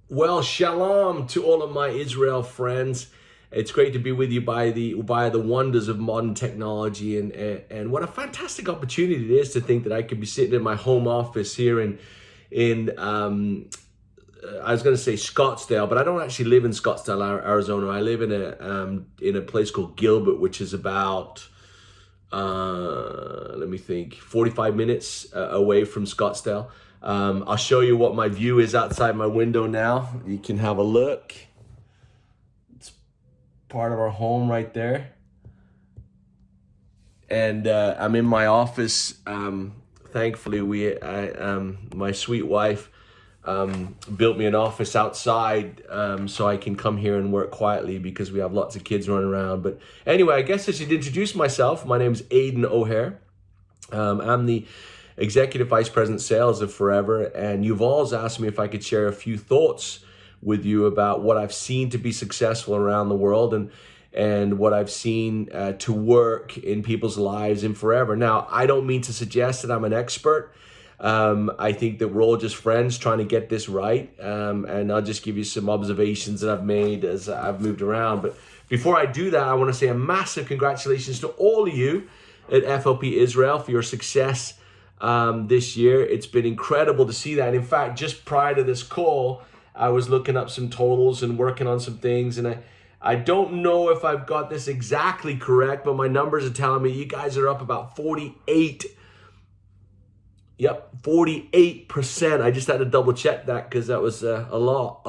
Well, shalom to all of my Israel friends. It's great to be with you by the wonders of modern technology, and what a fantastic opportunity it is to think that I could be sitting in my home office here in I was going to say Scottsdale, but I don't actually live in Scottsdale, Arizona. I live in a place called Gilbert, which is about let me think, 45 minutes away from Scottsdale. I'll show you what my view is outside my window now. You can have a look. It's part of our home right there. And I'm in my office. Thankfully, my sweet wife built me an office outside so I can come here and work quietly because we have lots of kids running around. But anyway, I guess I should introduce myself. My name is Aiden O'Hare. I'm the Executive Vice President Sales of Forever, and you've always asked me if I could share a few thoughts with you about what I've seen to be successful around the world and what I've seen to work in people's lives in Forever. Now, I don't mean to suggest that I'm an expert. I think that we're all just friends trying to get this right, and I'll just give you some observations that I've made as I've moved around. But before I do that, I want to say a massive congratulations to all of you at FLP Israel for your success this year. It's been incredible to see that. And in fact, just prior to this call, I was looking up some totals and working on some things, and I don't know if I've got this exactly correct, but my numbers are telling me you guys are up about 48%. 48%. I just had to double check that because that was a lot.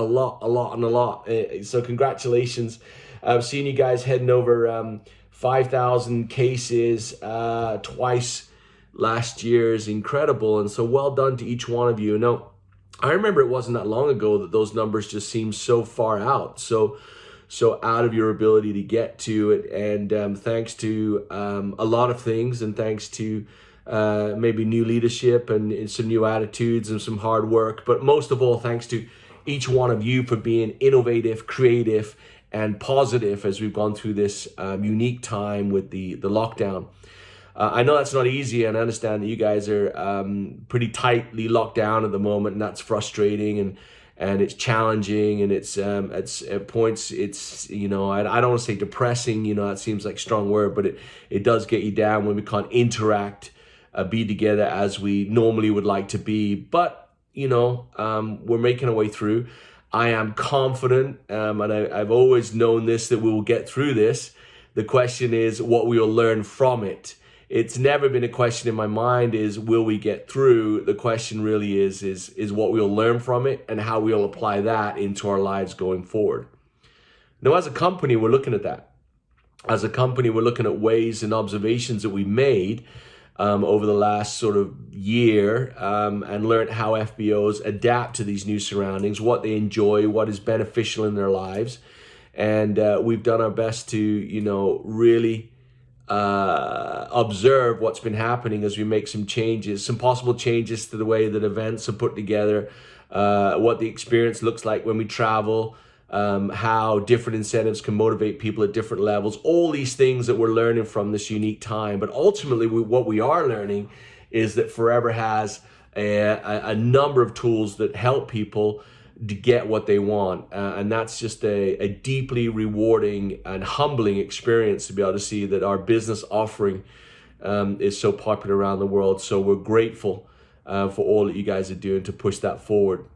So congratulations. I've seen you guys heading over 5,000 cases twice last year is incredible. And so well done to each one of you. Now, I remember it wasn't that long ago that those numbers just seemed so far out, so out of your ability to get to it. And thanks to a lot of things, and thanks to maybe new leadership and some new attitudes and some hard work. But most of all, thanks to each one of you for being innovative, creative, and positive as we've gone through this unique time with the lockdown. I know that's not easy, and I understand that you guys are pretty tightly locked down at the moment, and that's frustrating and it's challenging, and it's at points it's I don't want to say depressing. That seems like a strong word, but it does get you down when we can't interact, be together as we normally would like to be. But we're making our way through. I am confident, and I've always known this, that we will get through this. The question is what we will learn from it. It's never been a question in my mind is will we get through. The question really is what we'll learn from it and how we'll apply that into our lives going forward. Now, as a company, we're looking at that. As a company, we're looking at ways and observations that we made over the last sort of year, and learned how FBOs adapt to these new surroundings, what they enjoy, what is beneficial in their lives. And we've done our best to, really observe what's been happening as we make some changes, some possible changes to the way that events are put together, what the experience looks like when we travel, how different incentives can motivate people at different levels, all these things that we're learning from this unique time. But ultimately, what we are learning is that Forever has a number of tools that help people to get what they want, and that's just a deeply rewarding and humbling experience to be able to see that our business offering is so popular around the world. So we're grateful for all that you guys are doing to push that forward.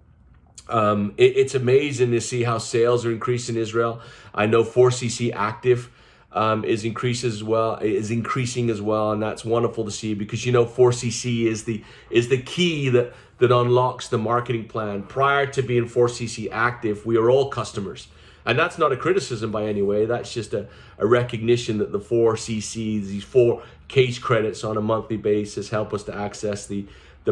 It's amazing to see how sales are increasing in Israel. I know 4cc active is increasing as well, and that's wonderful to see, because 4cc is the key that unlocks the marketing plan. Prior to being 4cc active, we are all customers, and that's not a criticism by any way. That's just a recognition that the 4ccs, these 4 case credits on a monthly basis, help us to access the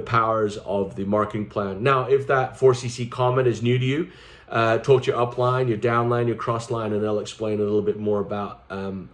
powers of the marketing plan. Now, if that 4cc comment is new to you, talk to your upline, your downline, your crossline, and they'll explain a little bit more about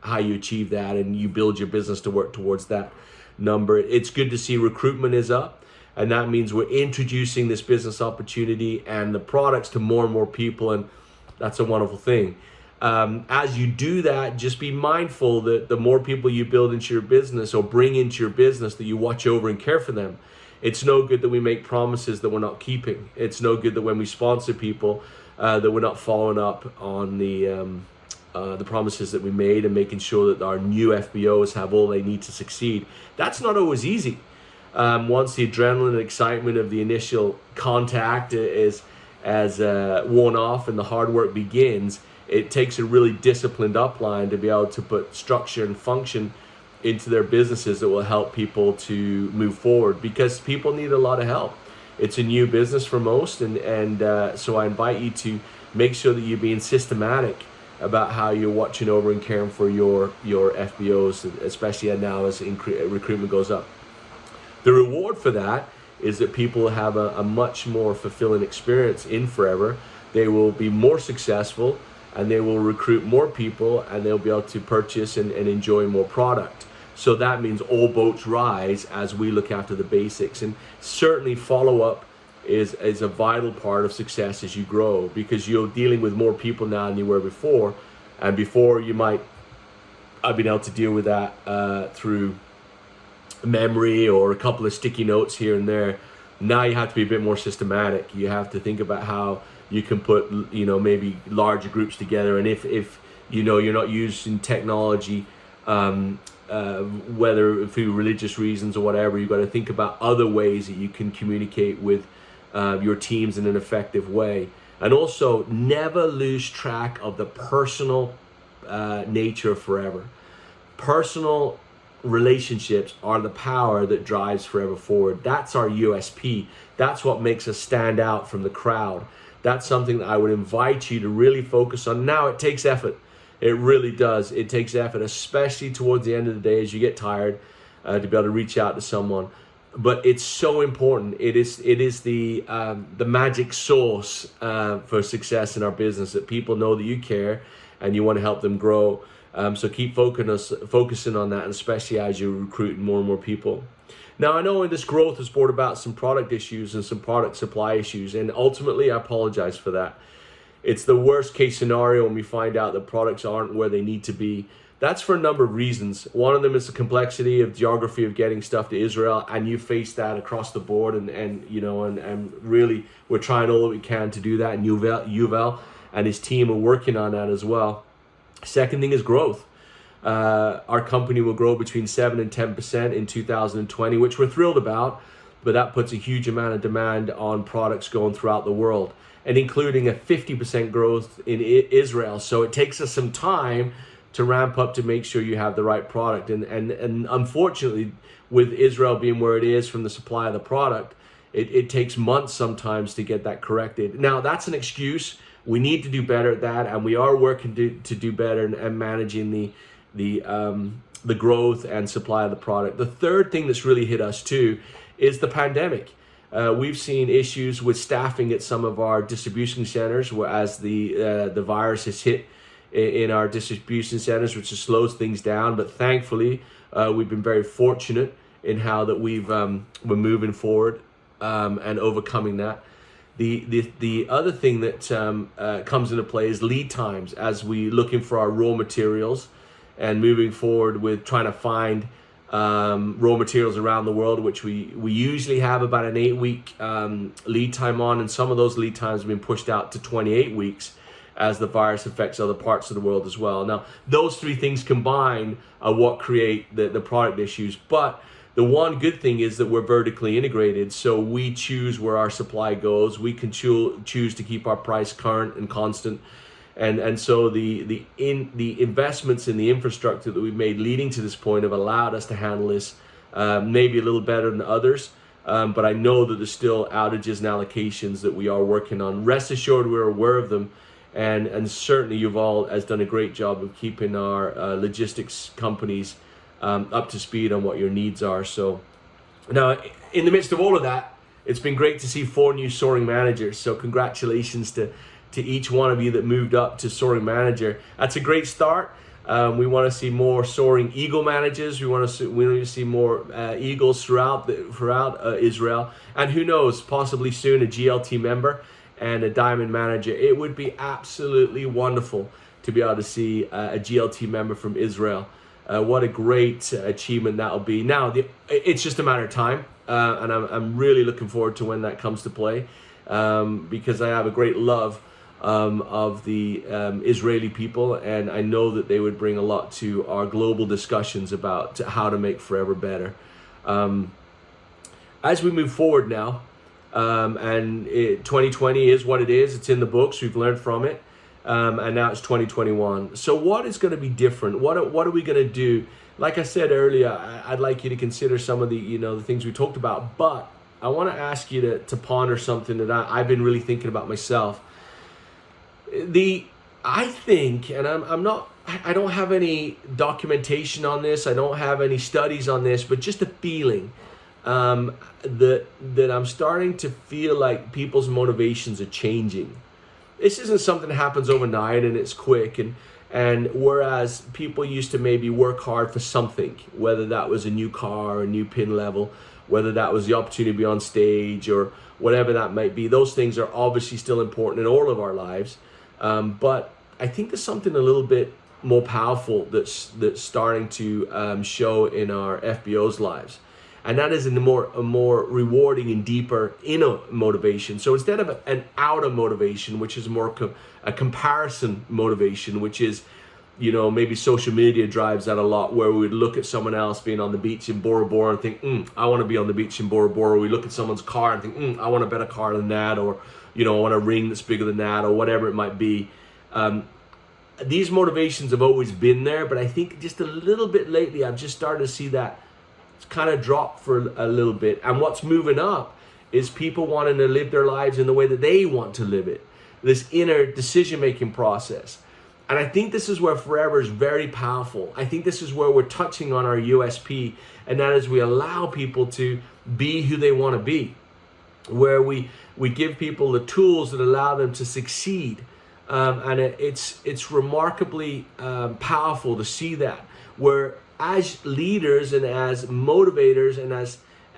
how you achieve that and you build your business to work towards that number. It's good to see recruitment is up, and that means we're introducing this business opportunity and the products to more and more people, and that's a wonderful thing. As you do that, just be mindful that the more people you build into your business or bring into your business, that you watch over and care for them. It's no good that we make promises that we're not keeping. It's no good that when we sponsor people, that we're not following up on the promises that we made and making sure that our new FBOs have all they need to succeed. That's not always easy. Once the adrenaline and excitement of the initial contact is worn off and the hard work begins, it takes a really disciplined upline to be able to put structure and function into their businesses that will help people to move forward, because people need a lot of help. It's a new business for most, and so I invite you to make sure that you're being systematic about how you're watching over and caring for your FBOs, especially now as recruitment goes up. The reward for that is that people have a much more fulfilling experience in Forever. They will be more successful, and they will recruit more people, and they'll be able to purchase and enjoy more product. So that means all boats rise as we look after the basics. And certainly follow-up is a vital part of success as you grow, because you're dealing with more people now than you were before. And before, you might have been able to deal with that through memory or a couple of sticky notes here and there. Now you have to be a bit more systematic. You have to think about how you can put, maybe larger groups together. And if you're not using technology, whether through religious reasons or whatever, you've got to think about other ways that you can communicate with your teams in an effective way. And also, never lose track of the personal nature of Forever. Personal relationships are the power that drives Forever forward. That's our USP. That's what makes us stand out from the crowd. That's something that I would invite you to really focus on. Now, it takes effort. It really does. It takes effort, especially towards the end of the day as you get tired, to be able to reach out to someone. But it's so important. It is the magic sauce for success in our business, that people know that you care and you want to help them grow. So keep focusing on that, and especially as you're recruiting more and more people. Now, I know in this growth has brought about some product issues and some product supply issues, and ultimately I apologize for that. It's the worst case scenario when we find out that products aren't where they need to be. That's for a number of reasons. One of them is the complexity of geography of getting stuff to Israel, and you face that across the board, and really we're trying all that we can to do that, and Yuval and his team are working on that as well. Second thing is growth. Our company will grow between 7 and 10% in 2020, which we're thrilled about, but that puts a huge amount of demand on products going throughout the world, and including a 50% growth in Israel. So it takes us some time to ramp up to make sure you have the right product. And unfortunately, with Israel being where it is from the supply of the product, it takes months sometimes to get that corrected. Now, that's an excuse. We need to do better at that, and we are working to do better and managing the growth and supply of the product. The third thing that's really hit us too is the pandemic. We've seen issues with staffing at some of our distribution centers, as the virus has hit in our distribution centers, which has slowed things down. But thankfully, we've been very fortunate in how that we're moving forward and overcoming that. The other thing that comes into play is lead times, as we looking for our raw materials and moving forward with trying to find raw materials around the world, which we usually have about an 8-week lead time on, and some of those lead times have been pushed out to 28 weeks as the virus affects other parts of the world as well. Now, those three things combined are what create the product issues. But the one good thing is that we're vertically integrated, so we choose where our supply goes. We can choose to keep our price current and constant. And so the investments in the infrastructure that we've made leading to this point have allowed us to handle this maybe a little better than others. But I know that there's still outages and allocations that we are working on. Rest assured, we're aware of them. And certainly Yuval has done a great job of keeping our logistics companies up to speed on what your needs are. So now, in the midst of all of that, it's been great to see 4 new soaring managers. So congratulations to each one of you that moved up to soaring manager. That's a great start. We want to see more soaring eagle managers. We want to see more eagles throughout Israel, and who knows, possibly soon a GLT member and a diamond manager. It would be absolutely wonderful to be able to see a GLT member from Israel. What a great achievement that will be. Now, it's just a matter of time, and I'm really looking forward to when that comes to play, because I have a great love of the Israeli people, and I know that they would bring a lot to our global discussions about how to make forever better. As we move forward now, 2020 is what it is. It's in the books. We've learned from it. And now it's 2021. So what is going to be different? What are we going to do? Like I said earlier, I'd like you to consider some of the, the things we talked about, but I want to ask you to ponder something that I've been really thinking about myself. I think, and I don't have any documentation on this. I don't have any studies on this, but just a feeling that I'm starting to feel like people's motivations are changing. This isn't something that happens overnight and it's quick, and whereas people used to maybe work hard for something, whether that was a new car, a new pin level, whether that was the opportunity to be on stage or whatever that might be, those things are obviously still important in all of our lives. But I think there's something a little bit more powerful that's starting to show in our FBO's lives. And that is a more rewarding and deeper inner motivation. So instead of an outer motivation, which is more a comparison motivation, which is, maybe social media drives that a lot, where we would look at someone else being on the beach in Bora Bora and think, I want to be on the beach in Bora Bora. Or we look at someone's car and think, I want a better car than that, or, I want a ring that's bigger than that, or whatever it might be. These motivations have always been there, but I think just a little bit lately, I've just started to see that it's kind of dropped for a little bit. And what's moving up is people wanting to live their lives in the way that they want to live it. This inner decision-making process. And I think this is where forever is very powerful. I think this is where we're touching on our USP, and that is we allow people to be who they want to be, where we give people the tools that allow them to succeed. And it's remarkably powerful to see that, where as leaders and as motivators and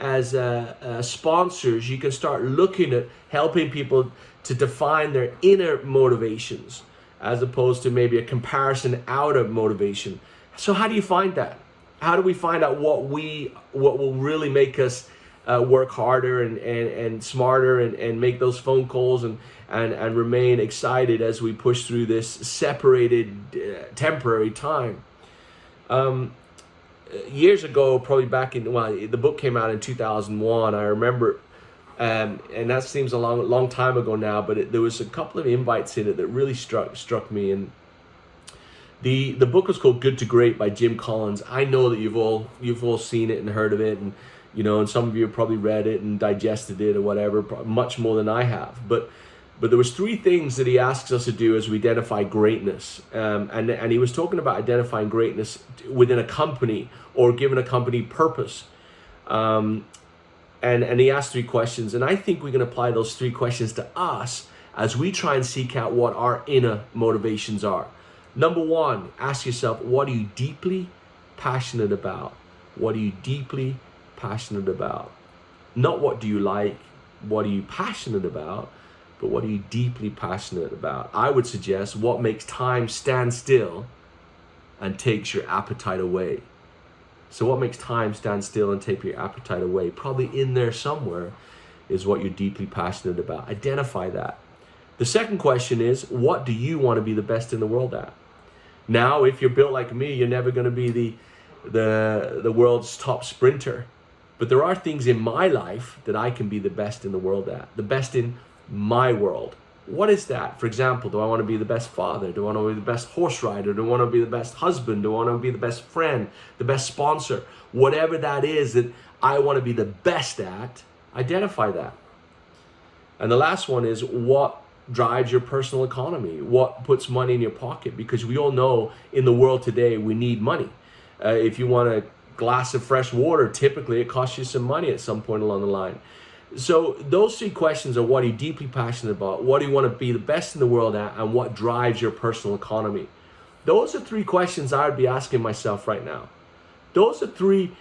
as sponsors, you can start looking at helping people to define their inner motivations as opposed to maybe a comparison outer motivation. So how do you find that? How do we find out what will really make us work harder and smarter and make those phone calls and remain excited as we push through this separated temporary time? Years ago, probably back in, the book came out in 2001, I remember, and that seems a long time ago now, but there was a couple of invites in it that really struck me. And the book was called Good to Great by Jim Collins. I know that you've all seen it and heard of it, and and some of you have probably read it and digested it or whatever, much more than I have. But there was 3 things that he asks us to do as we identify greatness. And he was talking about identifying greatness within a company or giving a company purpose. And he asked 3 questions. And I think we can apply those 3 questions to us as we try and seek out what our inner motivations are. Number 1, ask yourself, what are you deeply passionate about? What are you deeply passionate about? Not what do you like, what are you passionate about? But what are you deeply passionate about? I would suggest what makes time stand still and takes your appetite away. So what makes time stand still and take your appetite away? Probably in there somewhere is what you're deeply passionate about. Identify that. The second question is, what do you want to be the best in the world at? Now, if you're built like me, you're never going to be the world's top sprinter. But there are things in my life that I can be the best in the world at. The best in my world. What is that? For example, do I want to be the best father? Do I want to be the best horse rider? Do I want to be the best husband? Do I want to be the best friend? The best sponsor? Whatever that is that I want to be the best at, identify that. And the last one is, what drives your personal economy? What puts money in your pocket? Because we all know in the world today, we need money. If you want a glass of fresh water, typically it costs you some money at some point along the line. So those 3 questions are, what are you deeply passionate about? What do you want to be the best in the world at? And what drives your personal economy? Those are 3 questions I would be asking myself right now. Those are 3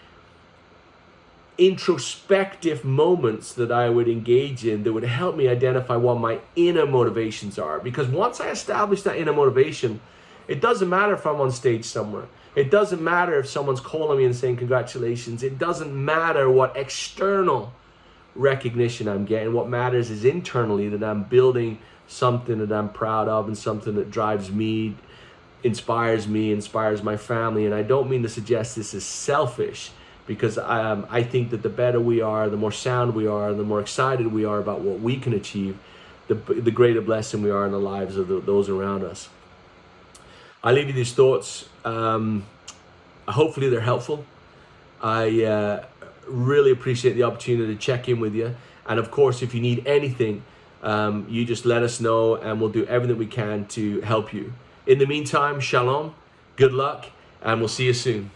introspective moments that I would engage in that would help me identify what my inner motivations are. Because once I establish that inner motivation, it doesn't matter if I'm on stage somewhere. It doesn't matter if someone's calling me and saying congratulations. It doesn't matter what external recognition I'm getting. What matters is internally that I'm building something that I'm proud of and something that drives me, inspires my family. And I don't mean to suggest this is selfish, because I think that the better we are, the more sound we are, the more excited we are about what we can achieve, the greater blessing we are in the lives of those around us. I leave you these thoughts. Hopefully they're helpful. I really appreciate the opportunity to check in with you. And of course, if you need anything, you just let us know and we'll do everything we can to help you. In the meantime, shalom, good luck, and we'll see you soon.